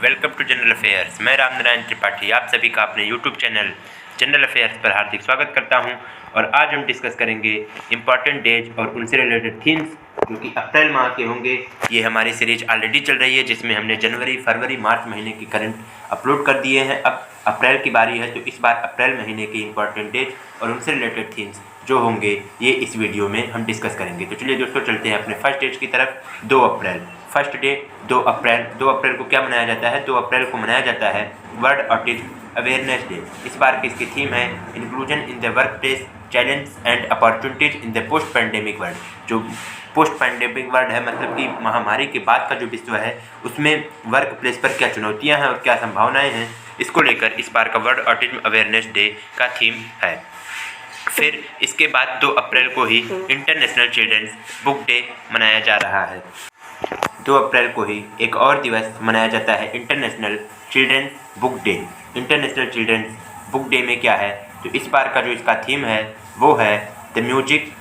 Welcome to general affairs. मैं रामनारायण त्रिपाठी आप सभी का अपने यूट्यूब चैनल जनरल अफेयर्स पर हार्दिक स्वागत करता हूं। और आज हम डिस्कस करेंगे इम्पॉर्टेंट डेज और उनसे रिलेटेड थीम्स जो कि अप्रैल माह के होंगे। ये हमारी सीरीज ऑलरेडी चल रही है जिसमें हमने जनवरी, फरवरी, मार्च महीने की करंट अपलोड कर दिए हैं। अब अप्रैल की बारी है, तो इस बार अप्रैल महीने के इम्पॉर्टेंट डेज और उनसे रिलेटेड थीम्स जो होंगे ये इस वीडियो में हम डिस्कस करेंगे। तो चलिए दोस्तों, चलते हैं अपने फर्स्ट डेज की तरफ। 2 अप्रैल फर्स्ट डे 2 अप्रैल। 2 अप्रैल को क्या मनाया जाता है? 2 अप्रैल को मनाया जाता है वर्ल्ड ऑटिज्म अवेयरनेस डे। इस बार की इसकी थीम है inclusion in the work place, challenge and opportunities in the post pandemic world. जो पोस्ट पैंडेमिक वर्ल्ड है, मतलब कि महामारी के बाद का जो विश्व है, उसमें वर्क प्लेस पर क्या चुनौतियां हैं और क्या संभावनाएं हैं, इसको लेकर इस बार का वर्ल्ड ऑटिज्म अवेयरनेस डे का थीम है। फिर इसके बाद 2 अप्रैल को ही इंटरनेशनल चिल्ड्रंस बुक डे मनाया जा रहा है। 2 अप्रैल को ही एक और दिवस मनाया जाता है international children's book day. International children's book day में क्या है, तो इस बार का जो इसका थीम है वो है द म्यूजिक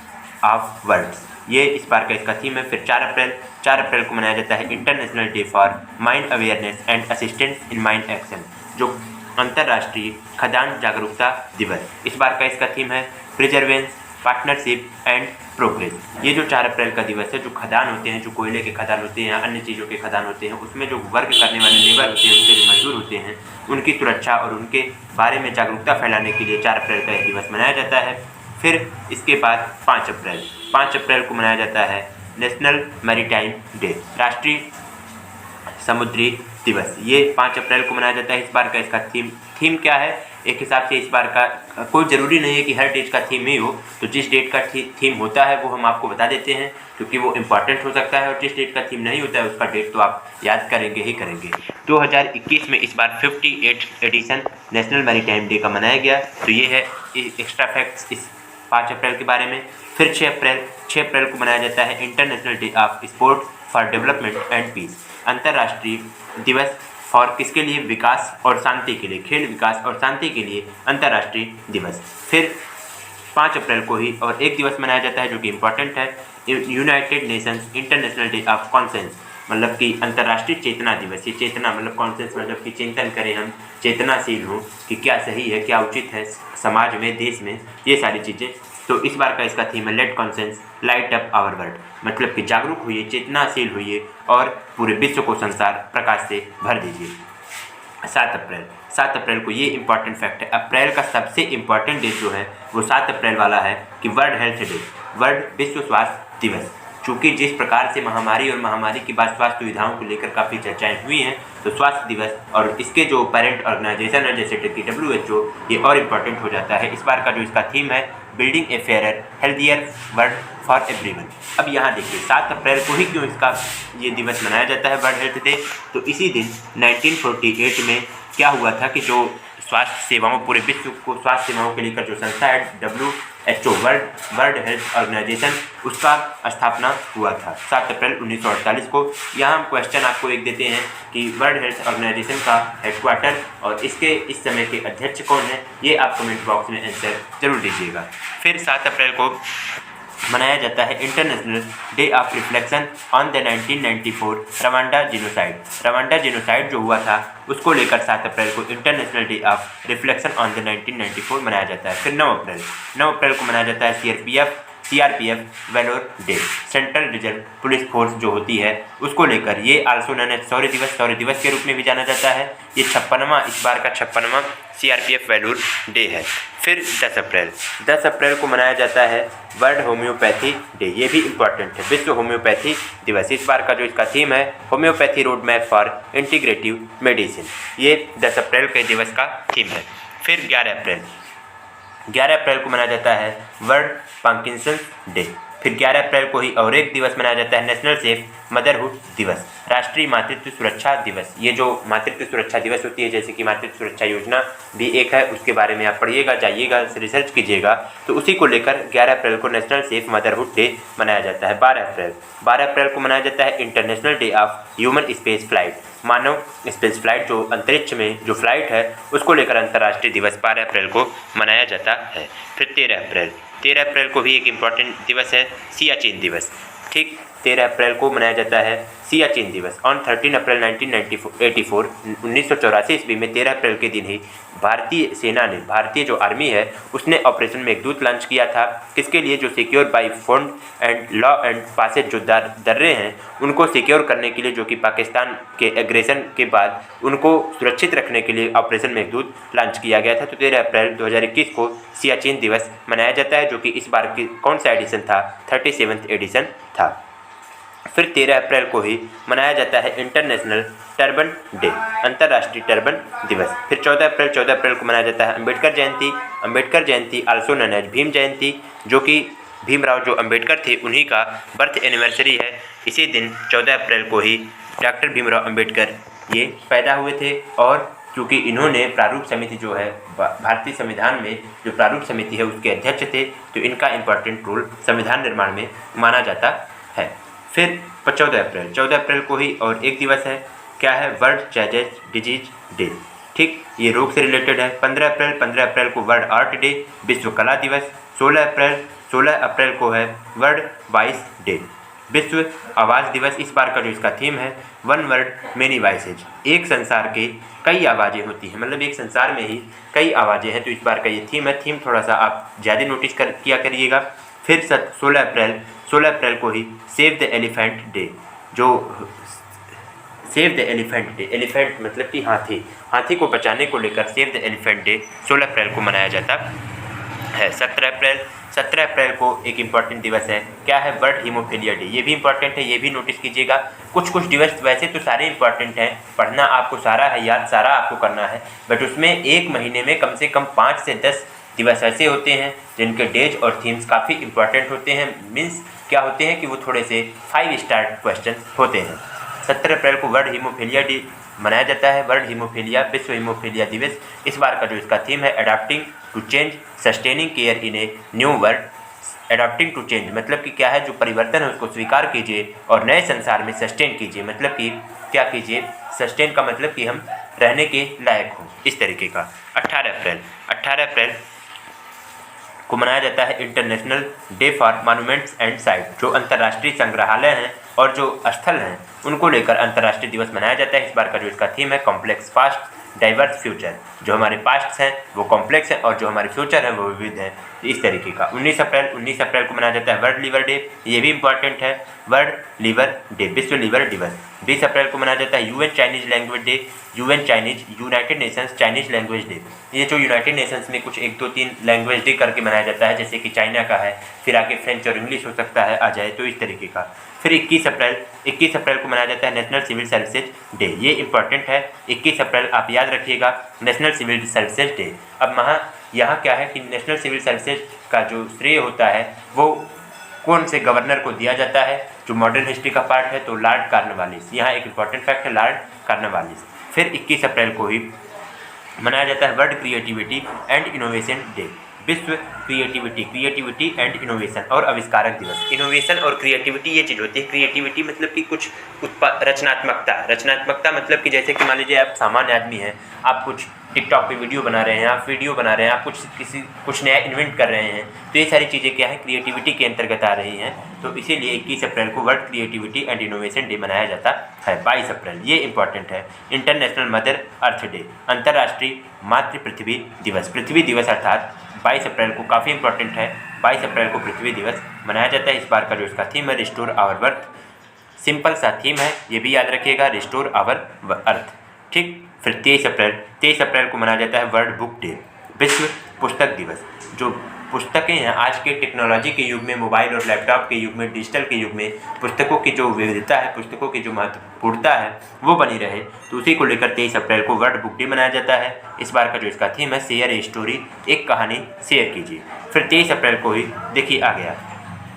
ऑफ वर्ड्स। ये इस बार का इसका थीम है। फिर 4 अप्रैल को मनाया जाता है international day for mind awareness and assistance in mind action, जो अंतर्राष्ट्रीय खदान जागरूकता दिवस। इस बार का इसका थीम है प्रिजर्वेंस, पार्टनरशिप एंड प्रोग्रेस। ये जो 4 अप्रैल का दिवस है, जो खदान होते हैं, जो कोयले के खदान होते हैं या अन्य चीज़ों के खदान होते हैं, उसमें जो वर्क करने वाले लेबर होते हैं, उनके जो मजदूर होते हैं, उनकी सुरक्षा और उनके बारे में जागरूकता फैलाने के लिए 4 अप्रैल का यह दिवस मनाया जाता है। फिर इसके बाद 5 अप्रैल को मनाया जाता है नेशनल मैरीटाइम डे, राष्ट्रीय समुद्री दिवस। ये 5 अप्रैल को मनाया जाता है। इस बार का इसका थीम क्या है? एक हिसाब से इस बार का कोई ज़रूरी नहीं है कि हर डेट का थीम ही हो, तो जिस डेट का थीम होता है वो हम आपको बता देते हैं, क्योंकि वो इम्पॉर्टेंट हो सकता है। और जिस डेट का थीम नहीं होता है उसका डेट तो आप याद करेंगे ही करेंगे। 2021 में इस बार 58 एडिशन नेशनल मैरीटाइम डे का मनाया गया। तो ये है एक्स्ट्रा फैक्ट्स इस 5 अप्रैल के बारे में। फिर 6 अप्रैल को मनाया जाता है international day of sports for development and peace, अंतर्राष्ट्रीय दिवस फॉर किसके लिए? विकास और शांति के लिए, खेल विकास और शांति के लिए अंतर्राष्ट्रीय दिवस। फिर 5 अप्रैल को ही और एक दिवस मनाया जाता है जो कि इम्पॉर्टेंट है, United Nations international day of conscience, मतलब कि अंतर्राष्ट्रीय चेतना दिवस। ये चेतना मतलब कॉन्सेंस, मतलब कि चिंतन करें हम, चेतनाशील हों कि क्या सही है, क्या उचित है समाज में, देश में, ये सारी चीज़ें। तो इस बार का इसका थीम है let conscience light up our world, मतलब कि जागरूक हुइए, चेतनाशील हुइए और पूरे विश्व को संसार प्रकाश से भर दीजिए। 7 अप्रैल को ये इंपॉर्टेंट फैक्ट है, अप्रैल का सबसे इम्पॉर्टेंट डे जो है वो 7 अप्रैल वाला है कि वर्ल्ड हेल्थ डे, वर्ल्ड विश्व स्वास्थ्य दिवस। चूँकि जिस प्रकार से महामारी और महामारी के बाद स्वास्थ्य सुविधाओं को लेकर काफ़ी चर्चाएं हुई हैं, तो स्वास्थ्य दिवस और इसके जो पेरेंट ऑर्गेनाइजेशन है जैसे कि WHO, ये और इम्पॉर्टेंट हो जाता है। इस बार का जो इसका थीम है building A fairer healthier world for everyone. अब यहाँ देखिए 7 अप्रैल को ही क्यों इसका ये दिवस मनाया जाता है वर्ल्ड हेल्थ डे, तो इसी दिन 1948 में क्या हुआ था कि जो स्वास्थ्य सेवाओं, पूरे विश्व को स्वास्थ्य सेवाओं के लेकर जो संस्था है WHO, वर्ल्ड हेल्थ ऑर्गेनाइजेशन, उसका स्थापना हुआ था 7 अप्रैल 1948 को। यहाँ हम क्वेश्चन आपको एक देते हैं कि वर्ल्ड हेल्थ ऑर्गेनाइजेशन का हेडक्वार्टर और इसके इस समय के अध्यक्ष कौन है, ये आप कमेंट बॉक्स में आंसर जरूर दीजिएगा। फिर 7 अप्रैल को मनाया जाता है international day of reflection on the 1994 Rwanda genocide. Rwanda genocide जो हुआ था उसको लेकर 7 अप्रैल को international day of reflection on the 1994 मनाया जाता है। फिर 9 अप्रैल को मनाया जाता है CRPF valour day, central reserve police force जो होती है उसको लेकर, ये आल्सो नोन एज शौर्य दिवस के रूप में भी जाना जाता है। ये 56वां, इस बार का 56वां CRPF वेलोर डे है। फिर 10 अप्रैल को मनाया जाता है वर्ल्ड होम्योपैथी डे, ये भी इम्पॉर्टेंट है, विश्व होम्योपैथी दिवस। इस बार का जो इसका थीम है homeopathy road map for integrative medicine, ये 10 अप्रैल के दिवस का थीम है। फिर 11 अप्रैल को मनाया जाता है वर्ल्ड पार्किंसन डे। फिर 11 अप्रैल को ही और एक दिवस मनाया जाता है नेशनल सेफ मदरहुड दिवस, राष्ट्रीय मातृत्व सुरक्षा दिवस। ये जो मातृत्व सुरक्षा दिवस होती है, जैसे कि मातृत्व सुरक्षा योजना भी एक है, उसके बारे में आप पढ़िएगा, जाइएगा, रिसर्च कीजिएगा। तो उसी को लेकर 11 अप्रैल को नेशनल सेफ मदरहुड डे मनाया जाता है। 12 अप्रैल को मनाया जाता है international day of human space flight, Manav space flight, जो अंतरिक्ष में जो फ्लाइट है उसको लेकर अंतर्राष्ट्रीय दिवस 12 अप्रैल को मनाया जाता है। फिर 13 अप्रैल को भी एक इम्पॉर्टेंट दिवस है सियाचिन दिवस। ठीक, 13 अप्रैल को मनाया जाता है सियाचिन दिवस ऑन 13 अप्रैल 1984 1984 ईस्वी में 13 अप्रैल के दिन ही भारतीय सेना ने, भारतीय जो आर्मी है उसने ऑपरेशन मेघदूत लॉन्च किया था। किसके लिए? जो secure by fund and law and passes जो दर्रे हैं उनको सिक्योर करने के लिए, जो कि पाकिस्तान के एग्रेशन के बाद उनको सुरक्षित रखने के लिए ऑपरेशन मेघदूत लॉन्च किया गया था। तो 13 अप्रैल 2021 को सियाचिन दिवस मनाया जाता है, जो कि इस बार की कौन सा एडिशन था? 37वां एडिशन था। फिर 13 अप्रैल को ही मनाया जाता है इंटरनेशनल टर्बन डे, अंतर्राष्ट्रीय टर्बन दिवस। फिर 14 अप्रैल को मनाया जाता है Ambedkar Jayanti also known as Bhim Jayanti, जो कि भीमराव जो अंबेडकर थे उन्हीं का बर्थ एनिवर्सरी है। इसी दिन 14 अप्रैल को ही डॉक्टर भीमराव अंबेडकर ये पैदा हुए थे, और क्योंकि इन्होंने प्रारूप समिति जो है भारतीय संविधान में जो प्रारूप समिति है उसके अध्यक्ष थे, तो इनका इम्पोर्टेंट रोल संविधान निर्माण में माना जाता है। फिर 14 अप्रैल को ही और एक दिवस है, क्या है? World child disease day. ठीक, ये रोग से रिलेटेड है। 15 अप्रैल को वर्ल्ड आर्ट डे, विश्व कला दिवस। 16 अप्रैल को है वर्ल्ड वॉइस डे, विश्व आवाज़ दिवस। इस बार का जो इसका थीम है वन वर्ल्ड मेनी वॉइसेज, एक संसार के कई आवाज़ें होती हैं, मतलब एक संसार में ही कई आवाज़ें हैं। तो इस बार का ये थीम है। थीम थोड़ा सा आप ज़्यादा नोटिस किया करिएगा। फिर 16 अप्रैल को ही सेव द एलिफेंट डे, जो save the elephant day, elephant मतलब कि हाथी को बचाने को लेकर सेव द एलिफेंट डे 16 अप्रैल को मनाया जाता है। 17 अप्रैल को एक इम्पॉर्टेंट दिवस है, क्या है? World haemophilia day. ये भी इम्पॉर्टेंट है, ये भी नोटिस कीजिएगा। कुछ दिवस वैसे तो सारे इम्पॉर्टेंट हैं, पढ़ना आपको सारा है, याद सारा आपको करना है, बट उसमें एक महीने में कम से कम 5 से 10 दिवस ऐसे होते हैं जिनके डेज और थीम्स काफ़ी इंपॉर्टेंट होते हैं। मीन्स क्या होते हैं कि वो थोड़े से 5 स्टार क्वेश्चन होते हैं। 17 अप्रैल को वर्ल्ड हीमोफीलिया डे मनाया जाता है। वर्ल्ड हीमोफीलिया, विश्व हीमोफीलिया दिवस। इस बार का जो इसका थीम है adopting to change sustaining care in a new world. Adopting to change मतलब कि क्या है? जो परिवर्तन है उसको स्वीकार कीजिए और नए संसार में सस्टेन कीजिए, मतलब कि क्या कीजिए? सस्टेन का मतलब कि हम रहने के लायक हों, इस तरीके का। 18 अप्रैल को मनाया जाता है international day for monuments and site, जो अंतर्राष्ट्रीय संग्रहालय हैं और जो स्थल हैं उनको लेकर अंतर्राष्ट्रीय दिवस मनाया जाता है। इस बार का जो इसका थीम है कॉम्प्लेक्स पास्ट डाइवर्स फ्यूचर, जो हमारे पास्ट हैं वो कॉम्प्लेक्स हैं और जो हमारे फ्यूचर हैं वो विविध हैं, इस तरीके का। 19 अप्रैल को मनाया जाता है वर्ल्ड लीवर डे, ये भी इंपॉर्टेंट है। वर्ल्ड लीवर डे, विश्व लीवर दिवस। 20 अप्रैल को मनाया जाता है UN Chinese language day, United Nations Chinese language day. ये जो यूनाइटेड नेशंस में कुछ 1 2 3 लैंग्वेज डे करके मनाया जाता है, जैसे कि चाइना का है, फिर आगे फ्रेंच और इंग्लिश हो सकता है आ जाए, तो इस तरीके का। फिर 21 अप्रैल को मनाया जाता है नेशनल सिविल सर्विसेज डे, ये इंपॉर्टेंट है। 21 अप्रैल आप याद रखिएगा, नेशनल सिविल सर्विसेज डे। अब यहाँ क्या है कि नेशनल सिविल सर्विसेज का जो श्रेय होता है वो कौन से गवर्नर को दिया जाता है, जो मॉडर्न हिस्ट्री का पार्ट है, तो लॉर्ड कॉर्नवालिस। यहाँ एक इंपॉर्टेंट फैक्ट है, लॉर्ड कॉर्नवालिस। फिर 21 अप्रैल को ही मनाया जाता है world creativity and innovation day, विश्व क्रिएटिविटी एंड इनोवेशन और आविष्कारक दिवस। इनोवेशन और क्रिएटिविटी ये चीज़ होती है। क्रिएटिविटी मतलब कि कुछ रचनात्मकता मतलब कि जैसे कि मान लीजिए आप सामान्य आदमी हैं, आप कुछ टिकटॉक पे वीडियो बना रहे हैं, आप कुछ नया इन्वेंट कर रहे हैं, तो ये सारी चीज़ें क्या है? क्रिएटिविटी के अंतर्गत आ रही हैं। तो इसीलिए 21 अप्रैल को world creativity and innovation day मनाया जाता है। 22 अप्रैल ये इंपॉर्टेंट है, इंटरनेशनल मदर अर्थ डे, अंतर्राष्ट्रीय मातृ पृथ्वी दिवस। पृथ्वी दिवस अर्थात 22 अप्रैल को काफ़ी इंपॉर्टेंट है। 22 अप्रैल को पृथ्वी दिवस मनाया जाता है। इस बार का जो इसका थीम है रिस्टोर आवर अर्थ, सिंपल सा थीम है, ये भी याद रखिएगा, रिस्टोर आवर अर्थ। ठीक। फिर 23 अप्रैल को मनाया जाता है वर्ल्ड बुक डे, विश्व पुस्तक दिवस। जो पुस्तकें हैं आज के टेक्नोलॉजी के युग में, मोबाइल और लैपटॉप के युग में, डिजिटल के युग में पुस्तकों की जो विविधता है, पुस्तकों की जो महत्वपूर्णता है वो बनी रहे, तो उसी को लेकर 23 अप्रैल को वर्ल्ड बुक डे मनाया जाता है। इस बार का जो इसका थीम है शेयर ए स्टोरी, एक कहानी शेयर कीजिए। फिर 23 अप्रैल को ही देखिए आ गया,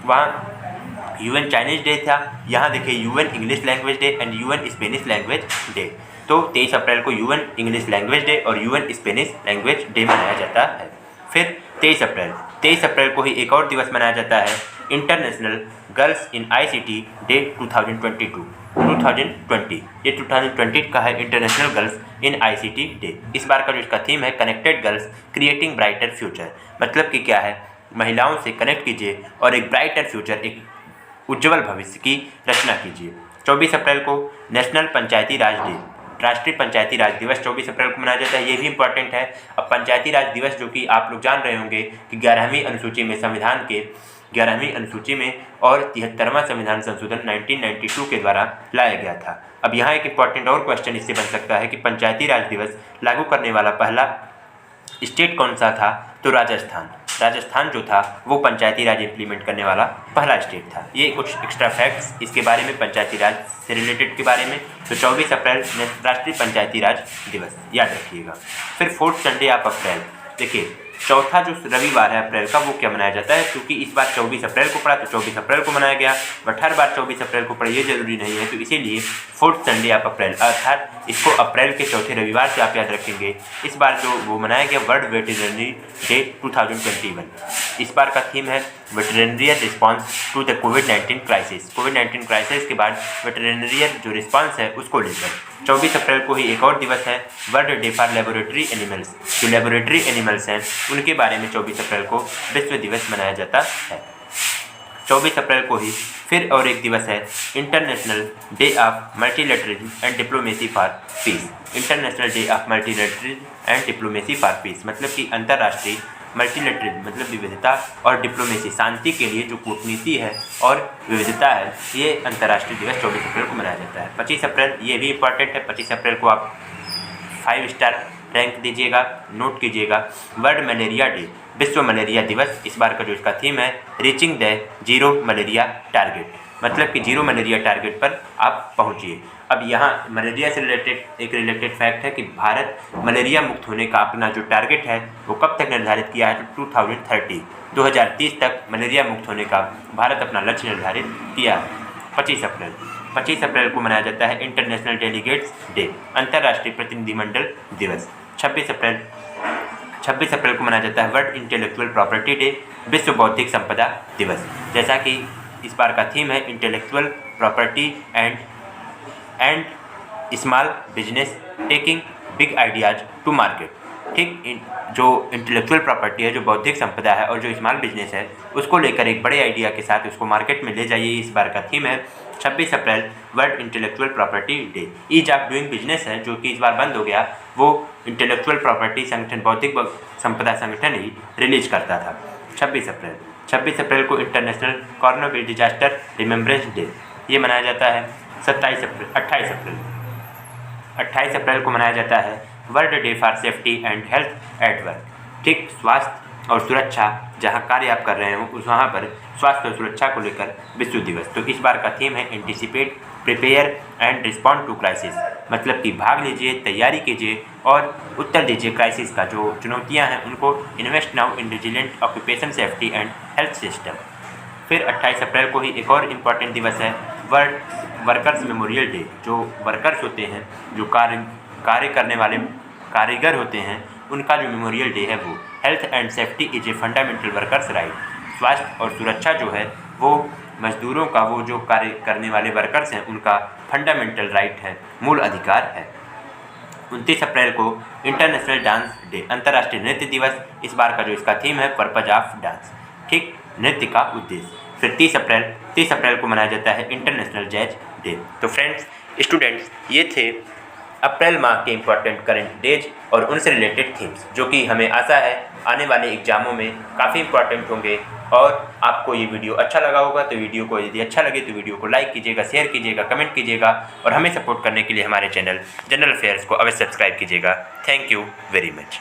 वहाँ यूएन चाइनीज डे था, यहाँ देखिए UN English language day and UN Spanish language day. तो 23 अप्रैल को यूएन इंग्लिश लैंग्वेज डे और यूएन स्पेनिश लैंग्वेज डे मनाया जाता है। फिर 23 अप्रैल को ही एक और दिवस मनाया जाता है international girls in ICT day 2020। ये 2020 का है international girls in ICT day. इस बार का जो इसका थीम है connected girls creating brighter future, मतलब कि क्या है, महिलाओं से कनेक्ट कीजिए और एक ब्राइटर फ्यूचर, एक उज्जवल भविष्य की रचना कीजिए। 24 अप्रैल को नेशनल पंचायती राज डे, राष्ट्रीय पंचायती राज दिवस 24 अप्रैल को मनाया जाता है। ये भी इंपॉर्टेंट है। अब पंचायती राज दिवस जो कि आप लोग जान रहे होंगे कि 11वीं अनुसूची में, संविधान के 11वीं अनुसूची में और 73वां संविधान संशोधन 1992 के द्वारा लाया गया था। अब यहाँ एक इंपॉर्टेंट और क्वेश्चन इससे बन सकता है कि पंचायती राज दिवस लागू करने वाला पहला स्टेट कौन सा था? तो राजस्थान। राजस्थान जो था वो पंचायती राज इम्प्लीमेंट करने वाला पहला स्टेट था। ये कुछ एक्स्ट्रा फैक्ट्स इसके बारे में, पंचायती राज से रिलेटेड के बारे में। तो 24 अप्रैल राष्ट्रीय पंचायती राज दिवस याद रखिएगा। फिर 4th संडे ऑफ अप्रैल, देखिए चौथा जो रविवार है अप्रैल का, वो क्या मनाया जाता है? क्योंकि इस बार 24 अप्रैल को पड़ा तो 24 अप्रैल को मनाया गया, बट हर बार 24 अप्रैल को पड़ा ये जरूरी नहीं है। तो इसीलिए 4th संडे ऑफ अप्रैल, अर्थात इसको अप्रैल के चौथे रविवार से आप याद रखेंगे। इस बार जो वो मनाया गया वर्ल्ड वेटरनरी डे 2021। इस बार का थीम है वेटरनरियन रिस्पॉन्स टू द कोविड-19 क्राइसिस। कोविड-19 क्राइसिस के बाद वेटरनरियन जो रिस्पॉन्स है उसको लेकर 24 अप्रैल को ही एक और दिवस है, world day for laboratory animals. जो लेबोरेटरी एनिमल्स हैं उनके बारे में 24 अप्रैल को विश्व दिवस मनाया जाता है। 24 अप्रैल को ही फिर और एक दिवस है, international day of multilateralism and diplomacy for piece. International day of multilateralism and diplomacy for piece मतलब कि अंतर्राष्ट्रीय मल्टीलैटरलिज्म मतलब विविधता और डिप्लोमेसी शांति के लिए जो कूटनीति है और विविधता है, ये अंतर्राष्ट्रीय दिवस 24 अप्रैल को मनाया जाता है। 25 अप्रैल ये भी इम्पॉर्टेंट है। 25 अप्रैल को आप 5 स्टार रैंक दीजिएगा, नोट कीजिएगा। वर्ल्ड मलेरिया डे, विश्व मलेरिया दिवस। इस बार का जो इसका थीम है reaching the zero malaria target, मतलब कि जीरो मलेरिया टारगेट पर आप पहुंचिए। अब यहाँ मलेरिया से रिलेटेड फैक्ट है कि भारत मलेरिया मुक्त होने का अपना जो टारगेट है वो कब तक निर्धारित किया है? तो 2030 तक मलेरिया मुक्त होने का भारत अपना लक्ष्य निर्धारित किया है। 25 अप्रैल को मनाया जाता है इंटरनेशनल डेलीगेट्स डे, अंतर्राष्ट्रीय प्रतिनिधिमंडल दिवस। 26 अप्रैल को मनाया जाता है वर्ल्ड इंटेलेक्चुअल प्रॉपर्टी डे, विश्व बौद्धिक संपदा दिवस। जैसा कि इस बार का थीम है intellectual property and small business taking big ideas to market. ठीक, जो इंटेलेक्चुअल प्रॉपर्टी है, जो बौद्धिक संपदा है और जो स्मॉल बिजनेस है, उसको लेकर एक बड़े आइडिया के साथ उसको मार्केट में ले जाइए। इस बार का थीम है 26 April world intellectual property day. Ease of doing business है जो कि इस बार बंद हो गया, वो इंटेलेक्चुअल प्रॉपर्टी संगठन, बौद्धिक संपदा संगठन ही रिलीज करता था। 26 अप्रैल को international corona disaster remembrance day ये मनाया जाता है। 28 अप्रैल को मनाया जाता है world day for safety and health at work. ठीक, स्वास्थ्य और सुरक्षा, जहां कार्य आप कर रहे हो उस वहाँ पर स्वास्थ्य और सुरक्षा को लेकर विश्व दिवस। तो इस बार का थीम है anticipate, prepare and respond to crisis, मतलब कि भाग लीजिए, तैयारी कीजिए और उत्तर दीजिए क्राइसिस का। जो चुनौतियाँ हैं उनको invest now in resilient occupation safety and health system. फिर 28 अप्रैल को ही एक और इम्पॉर्टेंट दिवस है वर्ल्ड वर्कर्स मेमोरियल डे। जो वर्कर्स होते हैं, जो कार्य करने वाले कारीगर होते हैं, उनका जो मेमोरियल डे है वो health and safety is a fundamental workers right. स्वास्थ्य और सुरक्षा जो है वो मजदूरों का, वो जो कार्य करने वाले वर्कर्स हैं उनका फंडामेंटल राइट है, मूल अधिकार है। 29 अप्रैल को इंटरनेशनल डांस डे, अंतर्राष्ट्रीय नृत्य दिवस। इस बार का जो इसका थीम है पर्पज ऑफ डांस, ठीक, नृत्य का उद्देश्य। फिर 30 अप्रैल को मनाया जाता है इंटरनेशनल जैज डे। तो फ्रेंड्स, स्टूडेंट्स, ये थे अप्रैल माह के इम्पॉर्टेंट करंट डेज और उनसे रिलेटेड थीम्स, जो कि हमें आशा है आने वाले एग्जामों में काफ़ी इंपॉर्टेंट होंगे। और आपको ये वीडियो अच्छा लगा होगा तो वीडियो को, यदि अच्छा लगे तो वीडियो को लाइक कीजिएगा, शेयर कीजिएगा, कमेंट कीजिएगा और हमें सपोर्ट करने के लिए हमारे चैनल जनरल अफेयर्स को अवश्य सब्सक्राइब कीजिएगा। Thank you very much.